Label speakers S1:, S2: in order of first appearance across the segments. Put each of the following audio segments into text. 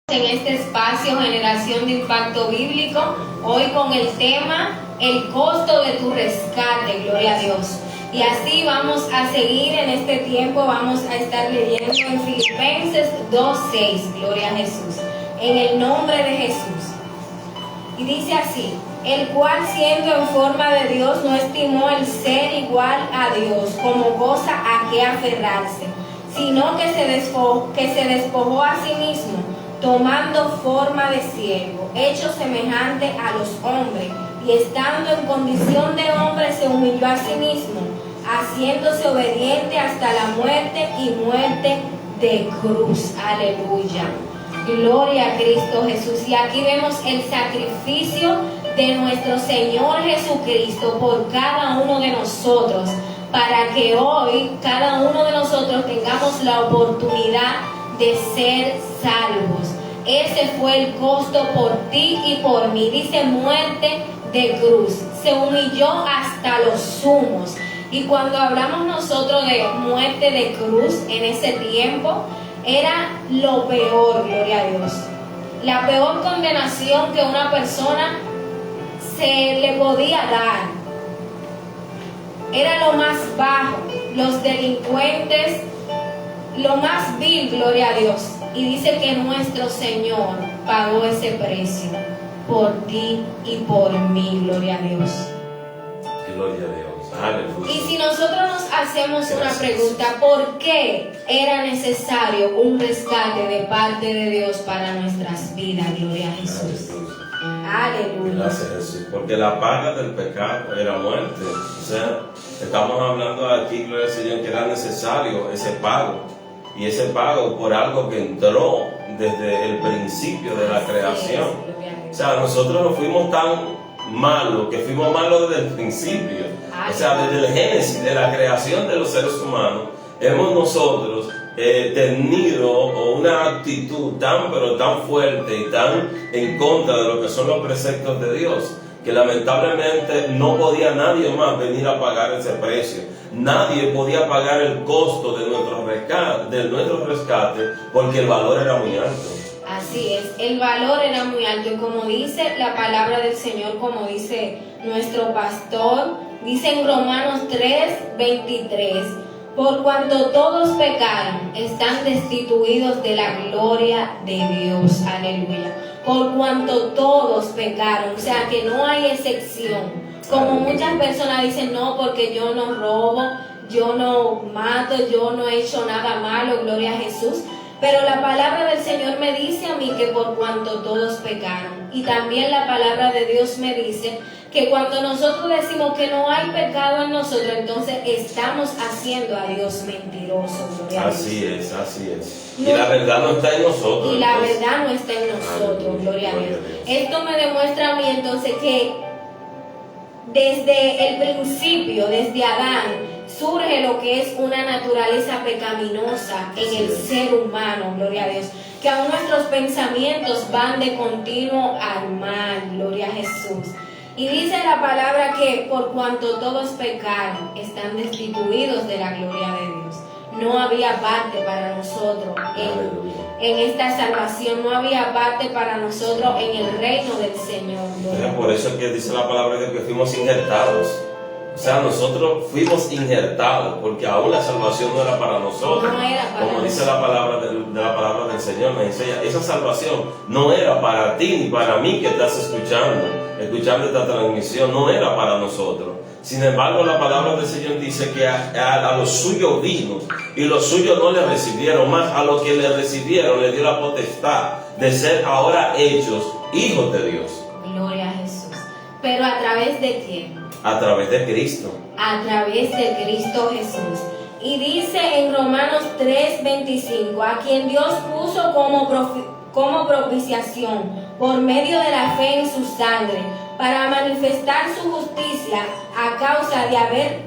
S1: En este espacio Generación de Impacto Bíblico, hoy con el tema el costo de tu rescate, gloria a Dios. Y así vamos a seguir en este tiempo, vamos a estar leyendo en Filipenses 2:6, gloria a Jesús, en el nombre de Jesús. Y dice así: el cual siendo en forma de Dios no estimó el ser igual a Dios como cosa a que aferrarse, sino que se despojó a sí mismo, tomando forma de siervo, hecho semejante a los hombres, y estando en condición de hombre se humilló a sí mismo, haciéndose obediente hasta la muerte y muerte de cruz. Aleluya. Gloria a Cristo Jesús. Y aquí vemos el sacrificio de nuestro Señor Jesucristo por cada uno de nosotros, para que hoy cada uno de nosotros tengamos la oportunidad de ser salvos. Ese fue el costo por ti y por mí. Dice muerte de cruz. Se humilló hasta los sumos. Y cuando hablamos nosotros de muerte de cruz en ese tiempo, era lo peor, gloria a Dios. La peor condenación que una persona se le podía dar. Era lo más bajo. Los delincuentes, lo más vil, gloria a Dios. Y dice que nuestro Señor pagó ese precio por ti y por mí, gloria a Dios.
S2: Gloria a Dios. Aleluya.
S1: Y si nosotros nos hacemos una pregunta, ¿por qué era necesario un rescate de parte de Dios para nuestras vidas? Gloria a Jesús. Aleluya.
S2: Gracias, Jesús. Porque la paga del pecado era muerte. O sea, estamos hablando aquí, gloria al Señor, que era necesario ese pago. Y ese pago por algo que entró desde el principio de la creación. O sea, nosotros no fuimos tan malos, que fuimos malos desde el principio. O sea, desde el génesis de la creación de los seres humanos, hemos nosotros tenido una actitud tan, pero tan fuerte y tan en contra de lo que son los preceptos de Dios, que lamentablemente no podía nadie más venir a pagar ese precio. Nadie podía pagar el costo de nuestro rescate, porque el valor era muy alto.
S1: Así es, el valor era muy alto. Y como dice la palabra del Señor, como dice nuestro pastor, dice en Romanos 3:23: por cuanto todos pecaron, están destituidos de la gloria de Dios. Aleluya. Por cuanto todos pecaron, o sea que no hay excepción. Como muchas personas dicen, no, porque yo no robo, yo no mato, yo no he hecho nada malo, gloria a Jesús. Pero la palabra del Señor me dice a mí que por cuanto todos pecaron. Y también la palabra de Dios me dice que cuando nosotros decimos que no hay pecado en nosotros, entonces estamos haciendo a Dios mentiroso. Gloria a Dios.
S2: Así es. Y la verdad no está en nosotros.
S1: Y la verdad no está en nosotros, gloria a Dios. Esto me demuestra a mí entonces que desde el principio, desde Adán, surge lo que es una naturaleza pecaminosa en el ser humano, gloria a Dios, que aún nuestros pensamientos van de continuo al mal, gloria a Jesús. Y dice la palabra que por cuanto todos pecaron, están destituidos de la gloria de Dios. No había parte para nosotros en esta salvación, no había parte para nosotros en el reino del Señor.
S2: Por eso es que dice la palabra que fuimos injertados. O sea, nosotros fuimos injertados, porque aún la salvación no era para nosotros.
S1: No era para
S2: Como dice la palabra de la palabra del Señor, me enseña, esa salvación no era para ti ni para mí que estás escuchando esta transmisión, no era para nosotros. Sin embargo, la palabra del Señor dice que a los suyos vino y los suyos no le recibieron, más a los que le recibieron le dio la potestad de ser ahora hechos hijos de Dios.
S1: Gloria a Jesús. Pero ¿a través de quién?
S2: A través de Cristo.
S1: A través de Cristo Jesús. Y dice en Romanos 3:25: a quien Dios puso como propiciación por medio de la fe en su sangre, para manifestar su justicia a causa de haber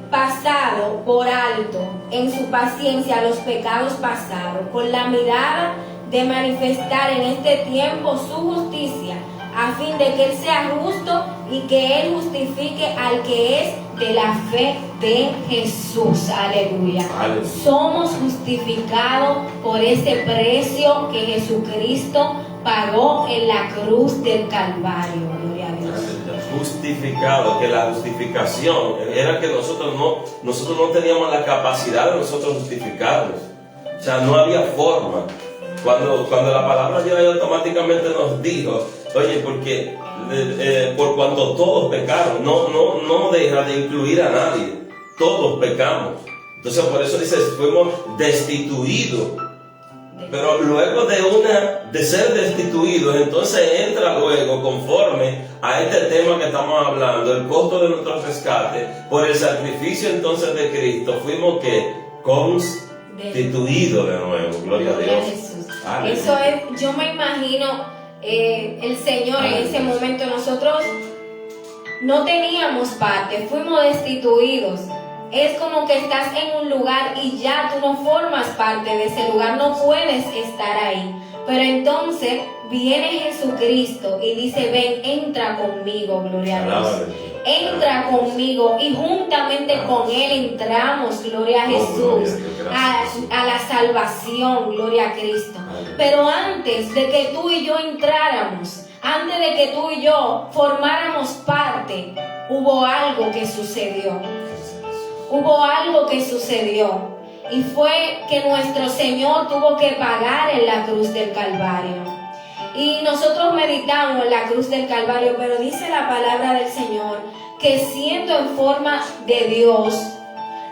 S1: pasado por alto en su paciencia los pecados pasados, con la mirada de manifestar en este tiempo su justicia, a fin de que Él sea justo y que Él justifique al que es de la fe de Jesús. Aleluya.
S2: Aleluya.
S1: Somos justificados por ese precio que Jesucristo pagó en la cruz del Calvario. Gloria a Dios.
S2: Justificado, que la justificación era que nosotros no teníamos la capacidad de nosotros justificarnos. O sea, no había forma. Cuando la palabra ya automáticamente nos dijo, oye, porque por cuanto todos pecaron, no deja de incluir a nadie, todos pecamos. Entonces por eso dice, fuimos destituidos. Pero luego de ser destituidos, entonces entra luego, conforme a este tema que estamos hablando, el costo de nuestro rescate, por el sacrificio entonces de Cristo, fuimos que constituidos de nuevo. Gloria a Dios.
S1: Jesús.
S2: Aleluya.
S1: Eso es, yo me imagino el Señor en ese momento, nosotros no teníamos parte, fuimos destituidos. Es como que estás en un lugar y ya tú no formas parte de ese lugar, no puedes estar ahí. Pero entonces viene Jesucristo y dice, ven, entra conmigo, gloria a Dios. Entra conmigo y juntamente con Él entramos, gloria a Jesús, a la salvación, gloria a Cristo. Pero antes de que tú y yo entráramos, antes de que tú y yo formáramos parte, hubo algo que sucedió. Hubo algo que sucedió y fue que nuestro Señor tuvo que pagar en la cruz del Calvario. Y nosotros meditamos en la cruz del Calvario, pero dice la palabra del Señor que siendo en forma de Dios,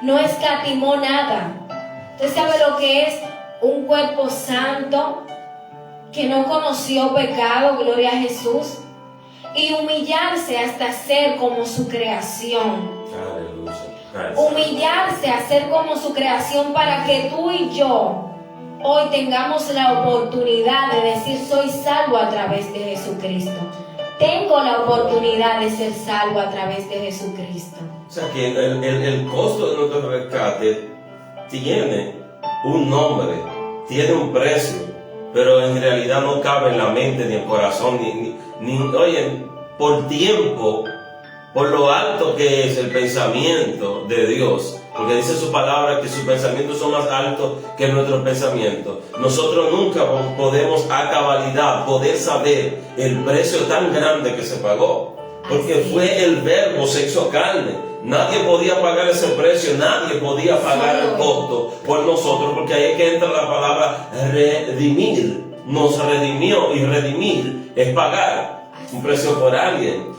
S1: no escatimó nada. Usted sabe lo que es un cuerpo santo que no conoció pecado, gloria a Jesús, y humillarse hasta ser como su creación.
S2: Aleluya.
S1: Humillarse a ser como su creación para que tú y yo hoy tengamos la oportunidad de decir soy salvo a través de Jesucristo. Tengo la oportunidad de ser salvo a través de Jesucristo.
S2: O sea que el costo de nuestro rescate tiene un nombre, tiene un precio, pero en realidad no cabe en la mente ni en el corazón, oye, por tiempo, por lo alto que es el pensamiento de Dios, porque dice su palabra que sus pensamientos son más altos que nuestros pensamientos. Nosotros nunca podemos a cabalidad poder saber el precio tan grande que se pagó, porque fue el verbo se hizo carne. Nadie podía pagar ese precio, nadie podía pagar el costo por nosotros, porque ahí es que entra la palabra redimir. Nos redimió, y redimir es pagar un precio por alguien.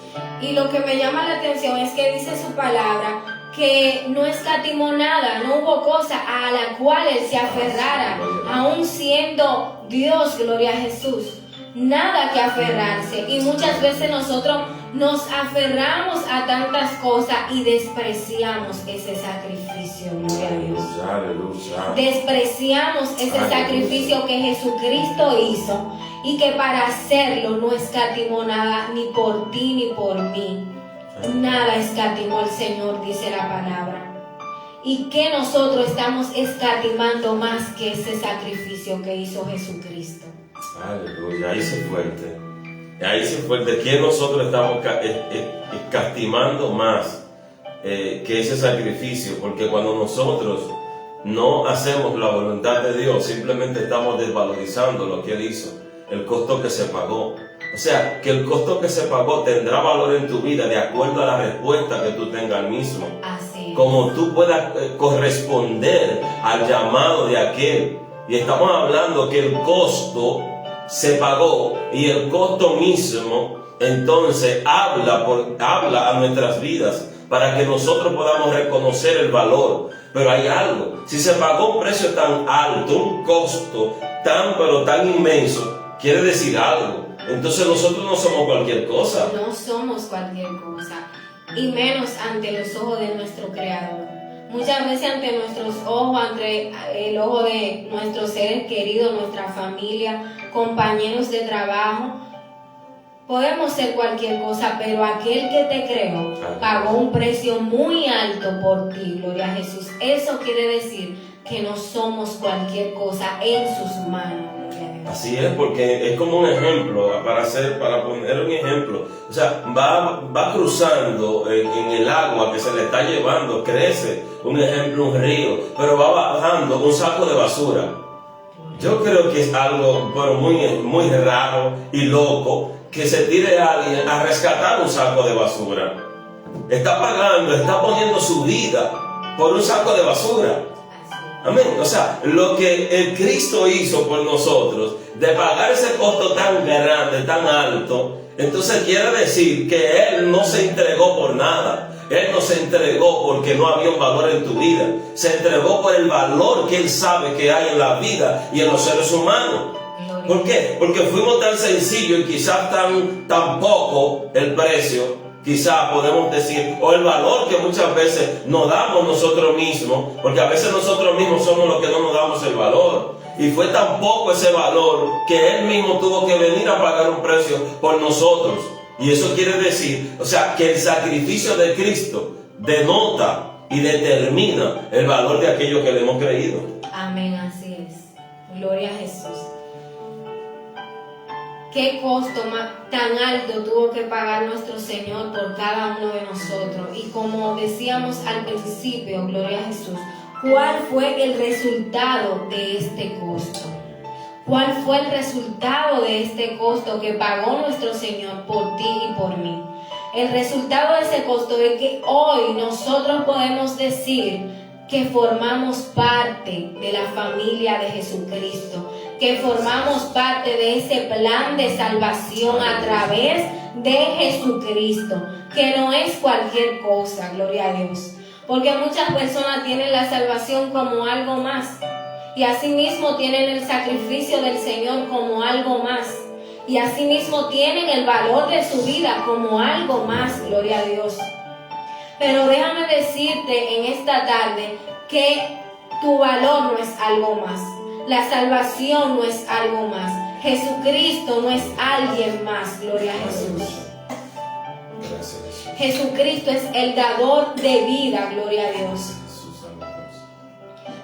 S1: Y lo que me llama la atención es que dice su palabra que no escatimó nada, no hubo cosa a la cual Él se aferrara, aún siendo Dios, gloria a Jesús. Nada que aferrarse. Y muchas veces nosotros nos aferramos a tantas cosas y despreciamos ese sacrificio, gloria a Dios.
S2: Aleluya.
S1: Despreciamos ese sacrificio que Jesucristo hizo y que para hacerlo no escatimó nada, ni por ti ni por mí. Nada escatimó el Señor, dice la palabra. Y que nosotros estamos escatimando más que ese sacrificio que hizo Jesucristo.
S2: Aleluya, ahí se fuerte. Ahí se fuerte. Que nosotros estamos escatimando más que ese sacrificio, porque cuando nosotros no hacemos la voluntad de Dios, simplemente estamos desvalorizando lo que Él hizo, el costo que se pagó. O sea, que el costo que se pagó tendrá valor en tu vida de acuerdo a la respuesta que tú tengas al mismo.
S1: Así.
S2: Como tú puedas corresponder al llamado de aquel. Y estamos hablando que el costo se pagó y el costo mismo entonces habla a nuestras vidas para que nosotros podamos reconocer el valor. Pero hay algo, si se pagó un precio tan alto, un costo tan inmenso, quiere decir algo. Entonces nosotros no somos cualquier cosa.
S1: No somos cualquier cosa, y menos ante los ojos de nuestro Creador. Muchas veces ante nuestros ojos, ante el ojo de nuestros seres queridos, nuestra familia, compañeros de trabajo, podemos ser cualquier cosa, pero aquel que te creó pagó un precio muy alto por ti, gloria a Jesús. Eso quiere decir que no somos cualquier cosa en sus manos, gloria a Dios.
S2: Así es, porque es como un ejemplo, para poner un ejemplo. O sea, va cruzando en el agua que se le está llevando, crece, un ejemplo, un río, pero va bajando un saco de basura. Yo creo que es algo pero muy raro y loco que se tire a alguien a rescatar un saco de basura. Está pagando, está poniendo su vida por un saco de basura. Amén. O sea, lo que el Cristo hizo por nosotros, de pagar ese costo tan grande, tan alto, entonces quiere decir que Él no se entregó por nada. Él no se entregó porque no había un valor en tu vida. Se entregó por el valor que Él sabe que hay en la vida y en los seres humanos. ¿Por qué? Porque fuimos tan sencillos y quizás tan poco el precio, quizás podemos decir, o el valor que muchas veces nos damos nosotros mismos, porque a veces nosotros mismos somos los que no nos damos el valor. Y fue tan poco ese valor que Él mismo tuvo que venir a pagar un precio por nosotros. Y eso quiere decir, o sea, que el sacrificio de Cristo denota y determina el valor de aquello que le hemos creído.
S1: Amén, así es. Gloria a Jesús. ¿Qué costo tan alto tuvo que pagar nuestro Señor por cada uno de nosotros? Y como decíamos al principio, gloria a Jesús, ¿cuál fue el resultado de este costo? ¿Cuál fue el resultado de este costo que pagó nuestro Señor por ti y por mí? El resultado de ese costo es que hoy nosotros podemos decir que formamos parte de la familia de Jesucristo, que formamos parte de ese plan de salvación a través de Jesucristo, que no es cualquier cosa, gloria a Dios, porque muchas personas tienen la salvación como algo más, y asimismo tienen el sacrificio del Señor como algo más, y asimismo tienen el valor de su vida como algo más, gloria a Dios. Pero déjame decirte en esta tarde que tu valor no es algo más. La salvación no es algo más. Jesucristo no es alguien más, gloria a Jesús. Jesucristo es el dador de vida, gloria a Dios.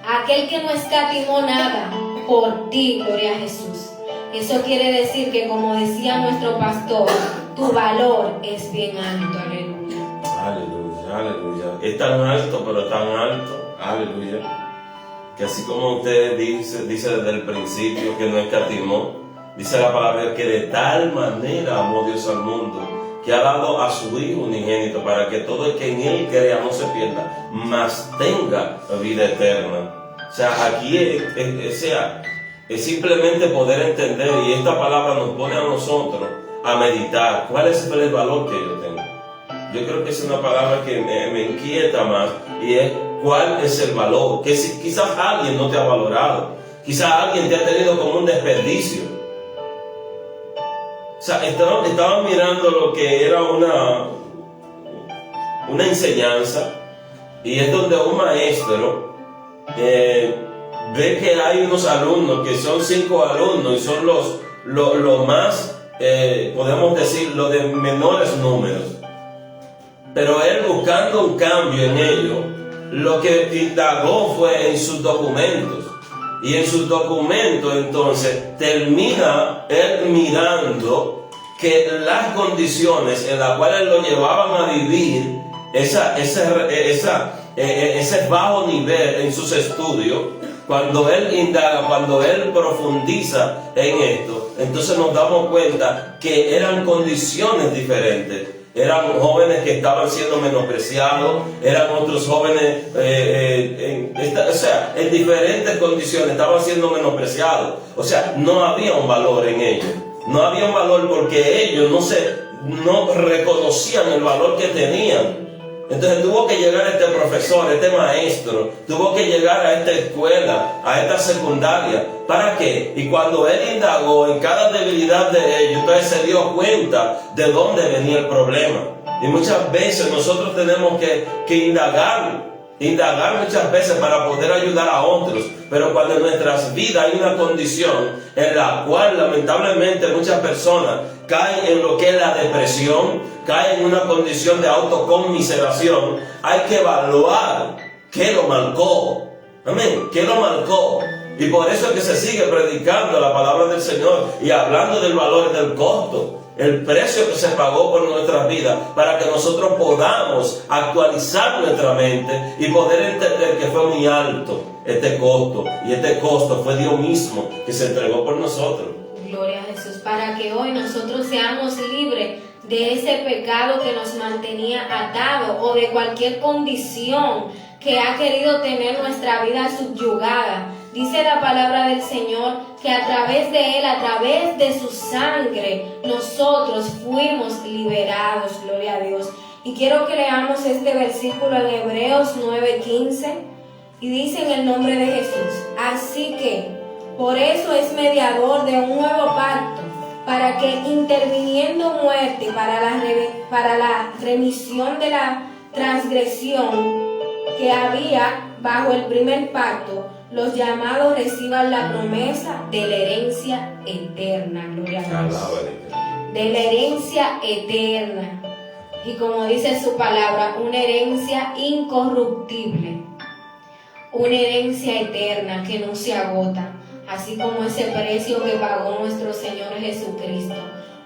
S1: Aquel que no escatimó nada por ti, gloria a Jesús. Eso quiere decir que, como decía nuestro pastor, tu valor es bien alto, aleluya.
S2: Aleluya, aleluya. Es tan alto, pero tan alto, aleluya, que así como usted dice desde el principio que no escatimó, dice la palabra que de tal manera amó Dios al mundo, que ha dado a su Hijo unigénito, para que todo el que en Él crea no se pierda, mas tenga vida eterna. O sea, aquí es simplemente poder entender, y esta palabra nos pone a nosotros a meditar cuál es el valor que yo tengo. Yo creo que es una palabra que me inquieta más, y es cuál es el valor, que si quizás alguien no te ha valorado, quizás alguien te ha tenido como un desperdicio. O sea, estaban mirando lo que era una enseñanza, y es donde un maestro ve que hay unos alumnos, que son 5 alumnos, y son los más, podemos decir, los de menores números. Pero él, buscando un cambio en ellos, lo que indagó fue en sus documentos. Y en sus documentos entonces termina él mirando que las condiciones en las cuales lo llevaban a vivir ese bajo nivel en sus estudios, cuando él indaga, cuando él profundiza en esto, entonces nos damos cuenta que eran condiciones diferentes. Eran jóvenes que estaban siendo menospreciados, eran otros jóvenes, en diferentes condiciones estaban siendo menospreciados. O sea, no había un valor en ellos. No había un valor porque ellos no reconocían el valor que tenían. Entonces tuvo que llegar este profesor, este maestro, tuvo que llegar a esta escuela, a esta secundaria. ¿Para qué? Y cuando él indagó en cada debilidad de ellos, entonces se dio cuenta de dónde venía el problema. Y muchas veces nosotros tenemos que indagar muchas veces para poder ayudar a otros. Pero cuando en nuestras vidas hay una condición en la cual lamentablemente muchas personas caen en lo que es la depresión, caen en una condición de autoconmiseración, hay que evaluar qué lo marcó. Amén. ¿Qué lo marcó? Y por eso es que se sigue predicando la palabra del Señor y hablando del valor del costo, el precio que se pagó por nuestras vidas, para que nosotros podamos actualizar nuestra mente y poder entender que fue muy alto este costo. Y este costo fue Dios mismo que se entregó por nosotros.
S1: Gloria a Jesús, para que hoy nosotros seamos libres de ese pecado que nos mantenía atados o de cualquier condición que ha querido tener nuestra vida subyugada. Dice la palabra del Señor que a través de Él, a través de su sangre, nosotros fuimos liberados, gloria a Dios. Y quiero que leamos este versículo en Hebreos 9:15 y dice en el nombre de Jesús: así que por eso es mediador de un nuevo pacto, para que interviniendo muerte para la remisión de la transgresión que había bajo el primer pacto, los llamados reciban la promesa de la herencia eterna. Gloria a Dios. De la herencia eterna. Y como dice su palabra, una herencia incorruptible. Una herencia eterna que no se agota. Así como ese precio que pagó nuestro Señor Jesucristo.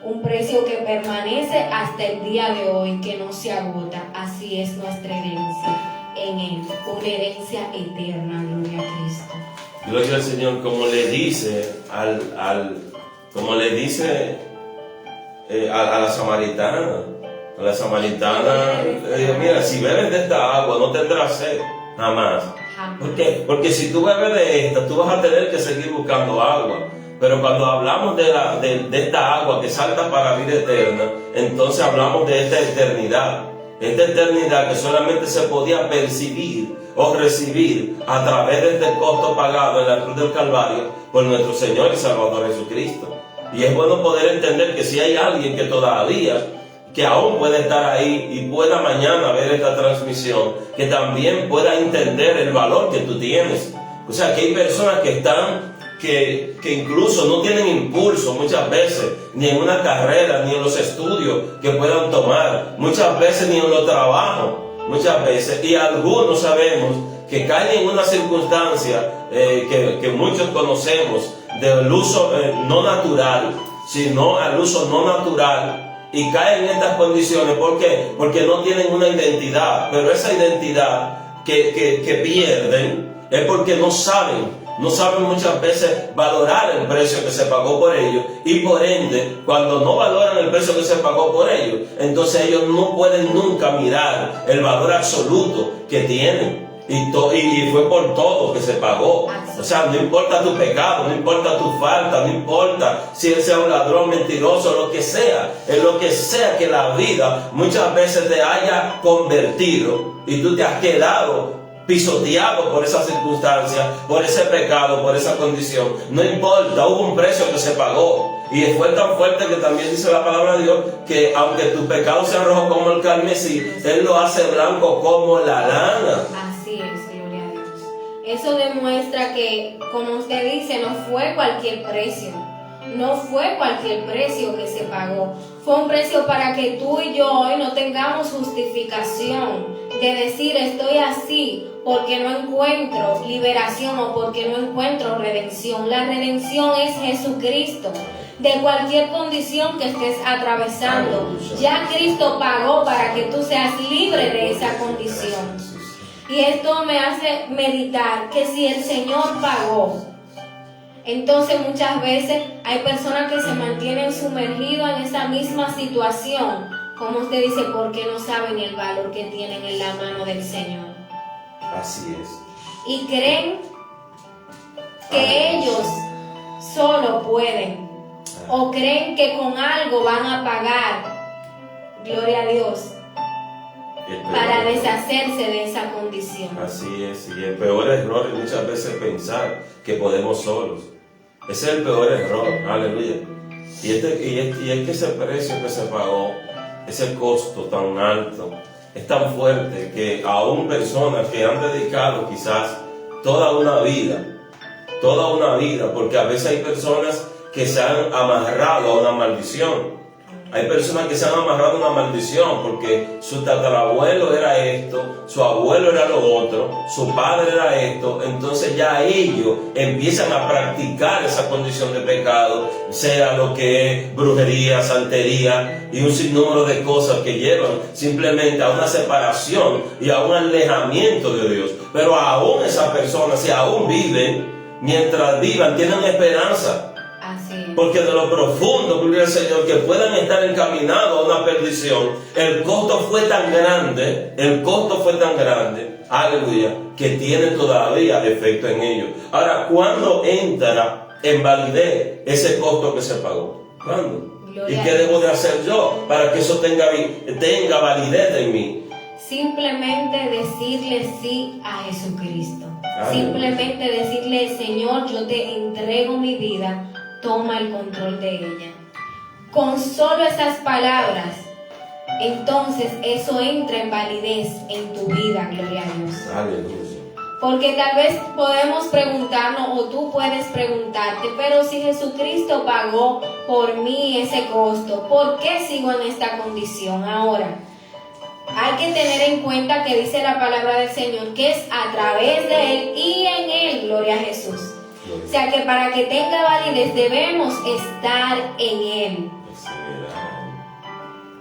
S1: Un precio que permanece hasta el día de hoy, que no se agota. Así es nuestra herencia en Él, una herencia eterna, gloria a Cristo.
S2: Gloria al Señor, como le dice a la samaritana. A la samaritana, mira, si bebes de esta agua no tendrás sed, jamás. ¿Por qué? Porque si tú bebes de esta, tú vas a tener que seguir buscando agua. Pero cuando hablamos de esta agua que salta para la vida eterna, entonces hablamos de esta eternidad. Esta eternidad que solamente se podía percibir o recibir a través de este costo pagado en la cruz del Calvario por nuestro Señor y Salvador Jesucristo. Y es bueno poder entender que si hay alguien que todavía, que aún puede estar ahí y pueda mañana ver esta transmisión, que también pueda entender el valor que tú tienes. O sea, que hay personas que están, que incluso no tienen impulso muchas veces, ni en una carrera, ni en los estudios que puedan tomar, muchas veces ni en los trabajos, muchas veces, y algunos sabemos que caen en una circunstancia que muchos conocemos, del uso no natural, sino al uso no natural, y caen en estas condiciones. ¿Por qué? Porque no tienen una identidad, pero esa identidad que pierden es porque no saben muchas veces valorar el precio que se pagó por ellos, y por ende, cuando no valoran el precio que se pagó por ellos, entonces ellos no pueden nunca mirar el valor absoluto que tienen. Y fue por todo que se pagó. O sea, no importa tu pecado, no importa tu falta, no importa si él sea un ladrón, mentiroso, lo que sea, en lo que sea que la vida muchas veces te haya convertido y tú te has quedado pisoteado por esa circunstancia, por ese pecado, por esa condición. No importa, hubo un precio que se pagó. Y fue tan fuerte que también dice la palabra de Dios que aunque tus pecados sean rojos como el carmesí, Él lo hace blanco como la lana.
S1: Así es, gloria a Dios. Eso demuestra que, como usted dice, no fue cualquier precio. No fue cualquier precio que se pagó. Fue un precio para que tú y yo hoy no tengamos justificación de decir estoy así porque no encuentro liberación o porque no encuentro redención. La redención es Jesucristo. De cualquier condición que estés atravesando, ya Cristo pagó para que tú seas libre de esa condición. Y esto me hace meditar que si el Señor pagó, entonces muchas veces hay personas que se mantienen sumergidas en esa misma situación, como usted dice, porque no saben el valor que tienen en la mano del Señor.
S2: Así es.
S1: Y creen que ellos solo pueden, o creen que con algo van a pagar, gloria a Dios, para deshacerse de esa condición.
S2: Así es, y el peor error es muchas veces pensar que podemos solos. Ese es el peor error, aleluya. Y es que ese precio que se pagó, ese costo tan alto, es tan fuerte que aún personas que han dedicado quizás toda una vida, porque a veces hay personas que se han amarrado a una maldición. Hay personas que se han amarrado a una maldición porque su tatarabuelo era esto, su abuelo era lo otro, su padre era esto. Entonces ya ellos empiezan a practicar esa condición de pecado, sea lo que es brujería, santería y un sinnúmero de cosas que llevan simplemente a una separación y a un alejamiento de Dios. Pero aún esas personas, si aún viven, mientras vivan, tienen esperanza. Porque de lo profundo, gloria al Señor, que puedan estar encaminados a una perdición, el costo fue tan grande, aleluya, que tiene todavía efecto en ellos. Ahora, ¿cuándo entra en validez ese costo que se pagó? ¿Cuándo? ¿Y qué debo de hacer yo para que eso tenga validez en mí?
S1: Simplemente decirle sí a Jesucristo.
S2: Aleluya. Simplemente
S1: decirle, Señor, yo te entrego mi vida. Toma el control de ella. Con solo esas palabras, entonces eso entra en validez en tu vida, gloria a Dios.
S2: Aleluya.
S1: Porque tal vez podemos preguntarnos, o tú puedes preguntarte, pero si Jesucristo pagó por mí ese costo, ¿por qué sigo en esta condición ahora? Hay que tener en cuenta que dice la palabra del Señor, que es a través de Él y en Él, gloria a Jesús. O sea que para que tenga validez debemos estar en Él.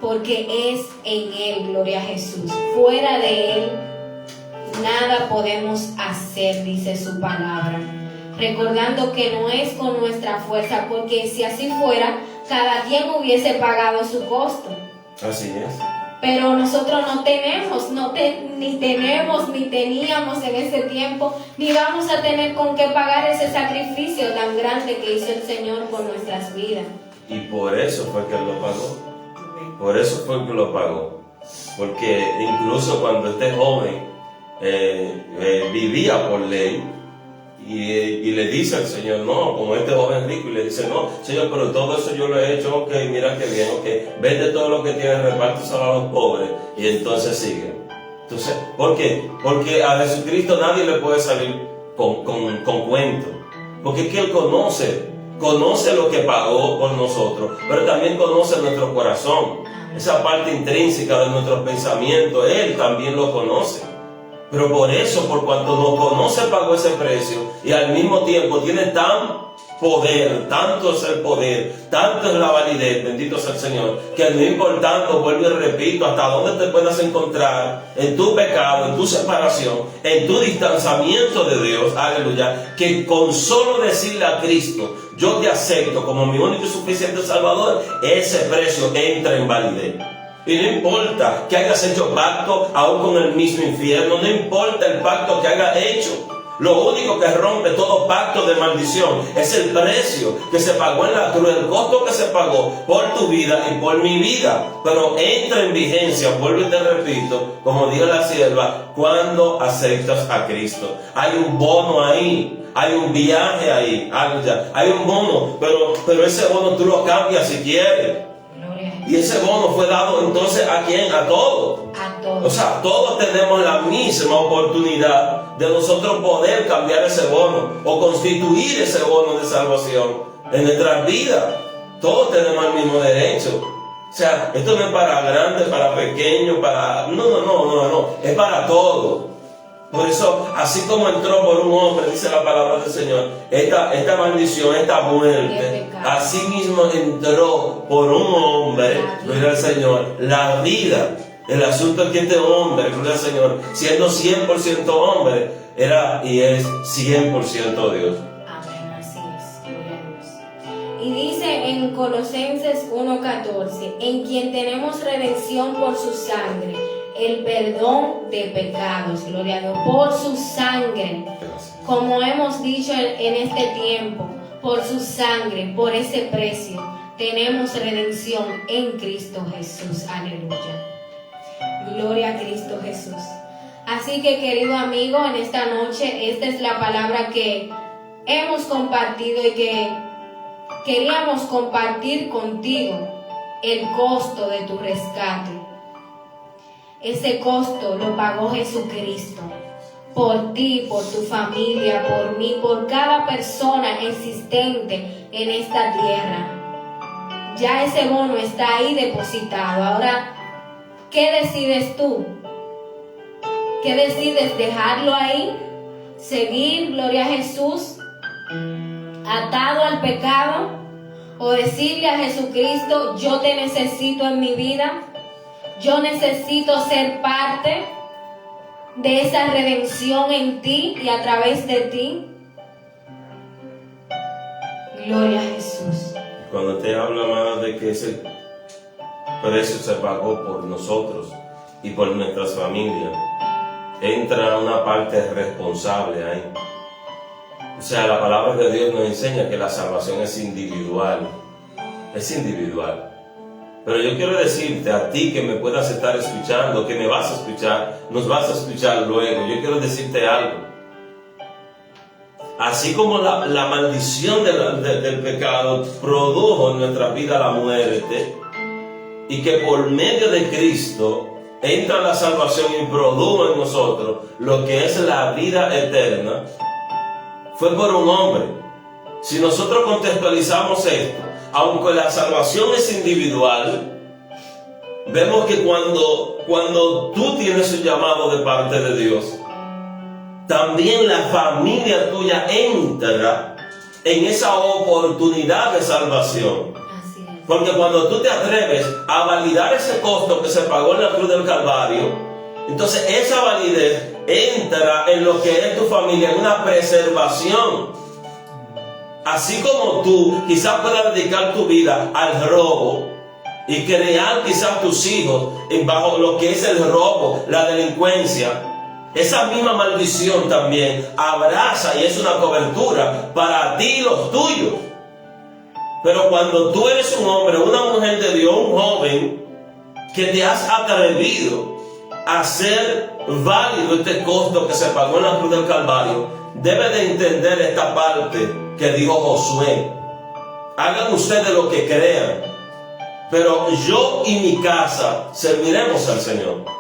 S1: Porque es en Él, gloria a Jesús. Fuera de Él, nada podemos hacer, dice su palabra. Recordando que no es con nuestra fuerza, porque si así fuera, cada quien hubiese pagado su costo.
S2: Así es.
S1: Pero nosotros no tenemos, ni teníamos en ese tiempo, ni vamos a tener con qué pagar ese sacrificio tan grande que hizo el Señor por nuestras vidas.
S2: Y por eso fue que Él lo pagó. Por eso fue que lo pagó. Porque incluso cuando este joven vivía por ley, y le dice al Señor, no, como este joven rico, y le dice, no, Señor, pero todo eso yo lo he hecho, ok, mira qué bien, ok, vende todo lo que tienes, repárteselo a los pobres, y entonces sigue. Entonces, ¿por qué? Porque a Jesucristo nadie le puede salir con cuento, porque es que Él conoce lo que pagó por nosotros, pero también conoce nuestro corazón, esa parte intrínseca de nuestros pensamientos, Él también lo conoce. Pero por eso, por cuanto nos conoce, pagó ese precio y al mismo tiempo tiene tanto es el poder, tanto es la validez, bendito sea el Señor, que no importando, vuelvo y repito, hasta dónde te puedas encontrar en tu pecado, en tu separación, en tu distanciamiento de Dios, aleluya, que con solo decirle a Cristo, yo te acepto como mi único y suficiente Salvador, ese precio entra en validez. Y no importa que hayas hecho pacto aún con el mismo infierno, no importa el pacto que hayas hecho. Lo único que rompe todo pacto de maldición es el precio que se pagó en la cruz, el costo que se pagó por tu vida y por mi vida. Pero entra en vigencia, vuelvo y te repito, como dijo la sierva, cuando aceptas a Cristo. Hay un bono ahí, hay un viaje ahí, hay un bono, pero ese bono tú lo cambias si quieres. Y ese bono fue dado entonces ¿a quién? A todos.
S1: A todos.
S2: O sea, todos tenemos la misma oportunidad de nosotros poder cambiar ese bono o constituir ese bono de salvación en nuestras vidas. Todos tenemos el mismo derecho. O sea, esto no es para grandes, para pequeños, para... No. Es para todos. Por eso, así como entró por un hombre, dice la palabra del Señor, esta maldición, esta muerte, así mismo entró por un hombre, gloria al Señor, la vida. El asunto es que este hombre, gloria al Señor, siendo 100% hombre, era y es 100% Dios.
S1: Amén, así es, gloria a Dios. Y dice en Colosenses 1:14, en quien tenemos redención por su sangre, el perdón de pecados, gloria a Dios, por su sangre, como hemos dicho en este tiempo, por su sangre, por ese precio, tenemos redención en Cristo Jesús, aleluya, gloria a Cristo Jesús. Así que, querido amigo, en esta noche, esta es la palabra que hemos compartido y que queríamos compartir contigo, el costo de tu rescate. Ese costo lo pagó Jesucristo por ti, por tu familia, por mí, por cada persona existente en esta tierra. Ya ese bono está ahí depositado. Ahora, ¿qué decides tú? ¿Qué decides? ¿Dejarlo ahí? ¿Seguir, gloria a Jesús, atado al pecado? ¿O decirle a Jesucristo, yo te necesito en mi vida? Yo necesito ser parte de esa redención en ti y a través de ti. Gloria a Jesús.
S2: Cuando te habla más de que ese precio se pagó por nosotros y por nuestras familias, entra una parte responsable ahí. O sea, la palabra de Dios nos enseña que la salvación es individual. Es individual. Pero yo quiero decirte a ti que me puedas estar escuchando, que me vas a escuchar, nos vas a escuchar luego. Yo quiero decirte algo. Así como la maldición del pecado produjo en nuestra vida la muerte, y que por medio de Cristo entra la salvación y produjo en nosotros lo que es la vida eterna, fue por un hombre. Si nosotros contextualizamos esto, aunque la salvación es individual, vemos que cuando tú tienes un llamado de parte de Dios, también la familia tuya entra en esa oportunidad de salvación.
S1: Así es.
S2: Porque cuando tú te atreves a validar ese costo que se pagó en la cruz del Calvario, entonces esa validez entra en lo que es tu familia, en una preservación. Así como tú quizás puedas dedicar tu vida al robo y crear quizás tus hijos bajo lo que es el robo, la delincuencia, esa misma maldición también abraza y es una cobertura para ti y los tuyos. Pero cuando tú eres un hombre, una mujer de Dios, un joven, que te has atrevido a hacer válido este costo que se pagó en la cruz del Calvario, debe de entender esta parte que dijo Josué: hagan ustedes lo que crean, pero yo y mi casa serviremos al Señor.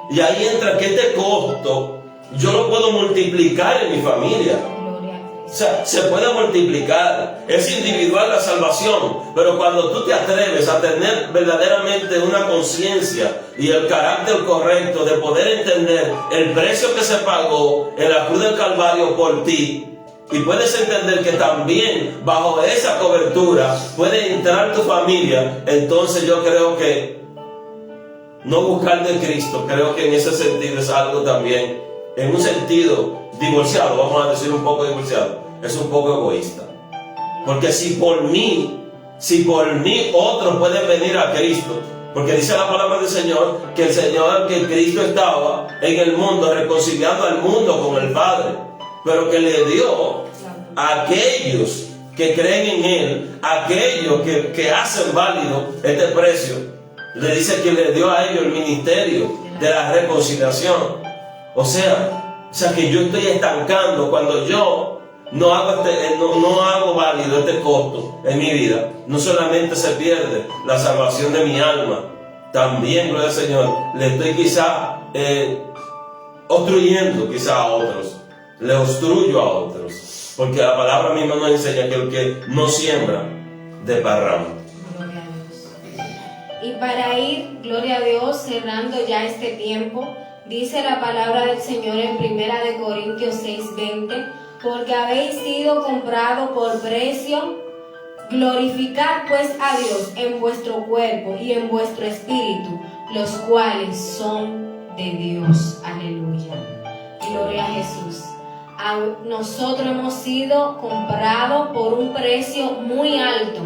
S2: Y ahí entra que este costo yo lo puedo multiplicar en mi familia. O sea, se puede multiplicar. Es individual la salvación, pero cuando tú te atreves a tener verdaderamente una conciencia y el carácter correcto de poder entender el precio que se pagó en la cruz del Calvario por ti, y puedes entender que también bajo esa cobertura puede entrar tu familia, entonces yo creo que no buscar de Cristo, creo que en ese sentido es algo también, en un sentido divorciado, vamos a decir un poco divorciado, es un poco egoísta. Porque si por mí otros pueden venir a Cristo, porque dice la palabra del Señor que que Cristo estaba en el mundo reconciliando al mundo con el Padre, pero que le dio a aquellos que creen en Él, a aquellos que hacen válido este precio, le dice que le dio a ellos el ministerio de la reconciliación. O sea que yo estoy estancando cuando yo no hago válido este costo en mi vida. No solamente se pierde la salvación de mi alma, también, gloria al Señor, le estoy quizá obstruyendo quizá a otros, le obstruyo a otros, porque la palabra misma nos enseña que el que no siembra desparrama.
S1: Y para ir, gloria a Dios, cerrando ya este tiempo, dice la palabra del Señor en 1 Corintios 6:20, porque habéis sido comprado por precio, glorificad pues a Dios en vuestro cuerpo y en vuestro espíritu, los cuales son de Dios. Aleluya. Gloria a Jesús. Nosotros hemos sido comprados por un precio muy alto.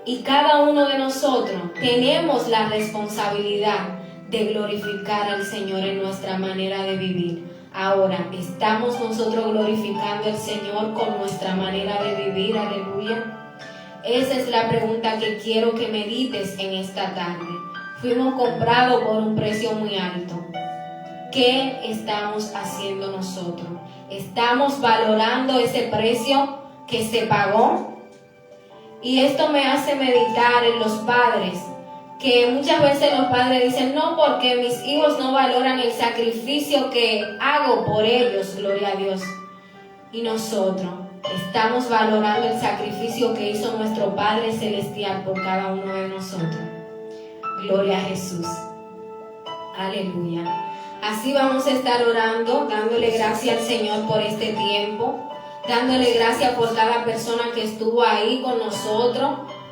S1: Y cada uno de nosotros tenemos la responsabilidad de glorificar al Señor en nuestra manera de vivir. Ahora, ¿estamos nosotros glorificando al Señor con nuestra manera de vivir? Aleluya. Esa es la pregunta que quiero que medites en esta tarde. Fuimos comprados por un precio muy alto. ¿Qué estamos haciendo nosotros? ¿Estamos valorando ese precio que se pagó? Y esto me hace meditar en los padres, que muchas veces los padres dicen: no, porque mis hijos no valoran el sacrificio que hago por ellos, gloria a Dios. Y nosotros, estamos valorando el sacrificio que hizo nuestro Padre Celestial por cada uno de nosotros. Gloria a Jesús. Aleluya. Así vamos a estar orando, dándole gracias al Señor por este tiempo, dándole gracias por cada persona que estuvo ahí con nosotros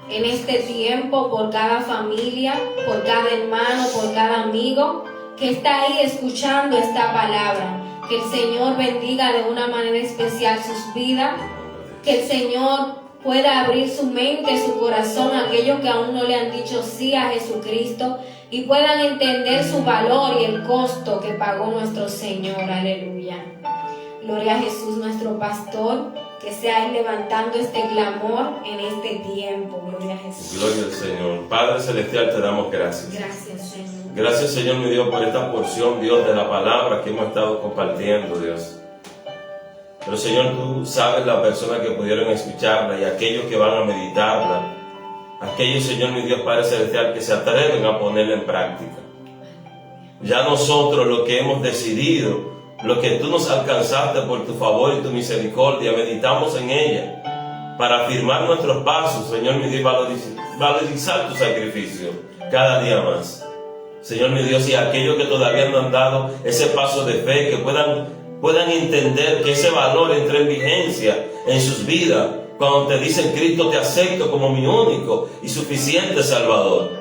S1: en este tiempo, por cada familia, por cada hermano, por cada amigo que está ahí escuchando esta palabra. Que el Señor bendiga de una manera especial sus vidas, que el Señor pueda abrir su mente, su corazón a aquellos que aún no le han dicho sí a Jesucristo y puedan entender su valor y el costo que pagó nuestro Señor. Aleluya. Gloria a Jesús, nuestro pastor, que sea Él levantando este clamor en este tiempo. Gloria a Jesús.
S2: Gloria al Señor. Padre Celestial, te damos gracias.
S1: Gracias, Señor.
S2: Gracias, Señor, mi Dios, por esta porción, Dios, de la palabra que hemos estado compartiendo, Dios. Pero, Señor, tú sabes las personas que pudieron escucharla y aquellos que van a meditarla. Aquellos, Señor, mi Dios, Padre Celestial, que se atreven a ponerla en práctica. Ya nosotros, lo que hemos decidido, lo que tú nos alcanzaste por tu favor y tu misericordia, meditamos en ella para afirmar nuestros pasos, Señor, mi Dios, valorizar tu sacrificio cada día más. Señor, mi Dios, y aquellos que todavía no han dado ese paso de fe, que puedan entender que ese valor entra en vigencia en sus vidas cuando te dicen: Cristo, te acepto como mi único y suficiente Salvador.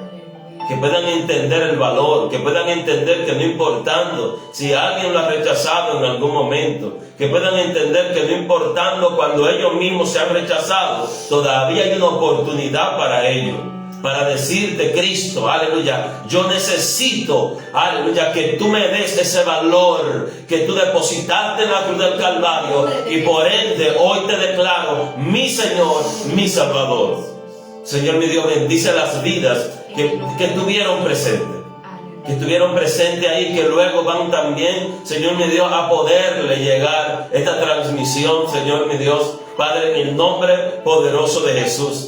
S2: Que puedan entender el valor, que puedan entender que no importando si alguien lo ha rechazado en algún momento, que puedan entender que no importando cuando ellos mismos se han rechazado, todavía hay una oportunidad para ellos, para decirte: Cristo, aleluya, yo necesito, aleluya, que tú me des ese valor que tú depositaste en la cruz del Calvario, y por ende hoy te declaro mi Señor, mi Salvador. Señor, mi Dios, bendice las vidas que estuvieron presentes ahí, que luego van también, Señor mi Dios, a poderle llegar esta transmisión, Señor mi Dios, Padre, en el nombre poderoso de Jesús.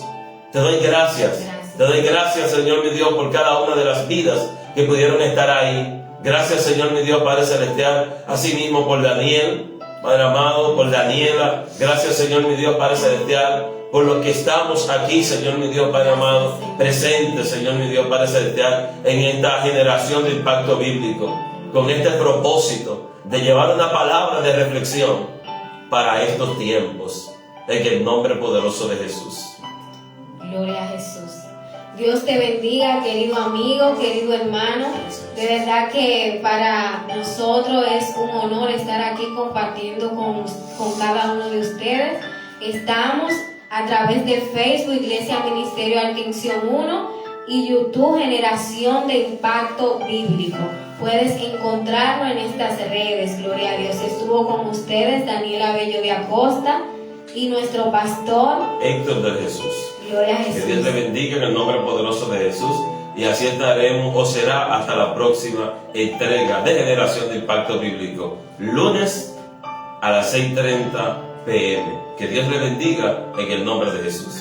S2: Te doy gracias. Te doy gracias, Señor mi Dios, por cada una de las vidas que pudieron estar ahí. Gracias, Señor mi Dios, Padre Celestial, asimismo por Daniel, Padre amado, por Daniela. Gracias, Señor mi Dios, Padre Celestial, por lo que estamos aquí, Señor mi Dios, Padre amado, presentes, Señor mi Dios, Padre Celestial, en esta generación de Impacto Bíblico, con este propósito de llevar una palabra de reflexión para estos tiempos, en el nombre poderoso de Jesús.
S1: Gloria a Jesús. Dios te bendiga, querido amigo, querido hermano. De verdad que para nosotros es un honor estar aquí compartiendo con cada uno de ustedes. Estamos a través de Facebook, Iglesia Ministerio Altinción 1, y YouTube, Generación de Impacto Bíblico. Puedes encontrarlo en estas redes. Gloria a Dios. Estuvo con ustedes Daniela Bello de Acosta y nuestro pastor
S2: Héctor de Jesús.
S1: Gloria a Jesús.
S2: Que Dios te bendiga en el nombre poderoso de Jesús. Y así estaremos, o será hasta la próxima entrega de Generación de Impacto Bíblico, lunes a las 6:30 p.m. Que Dios le bendiga en el nombre de Jesús.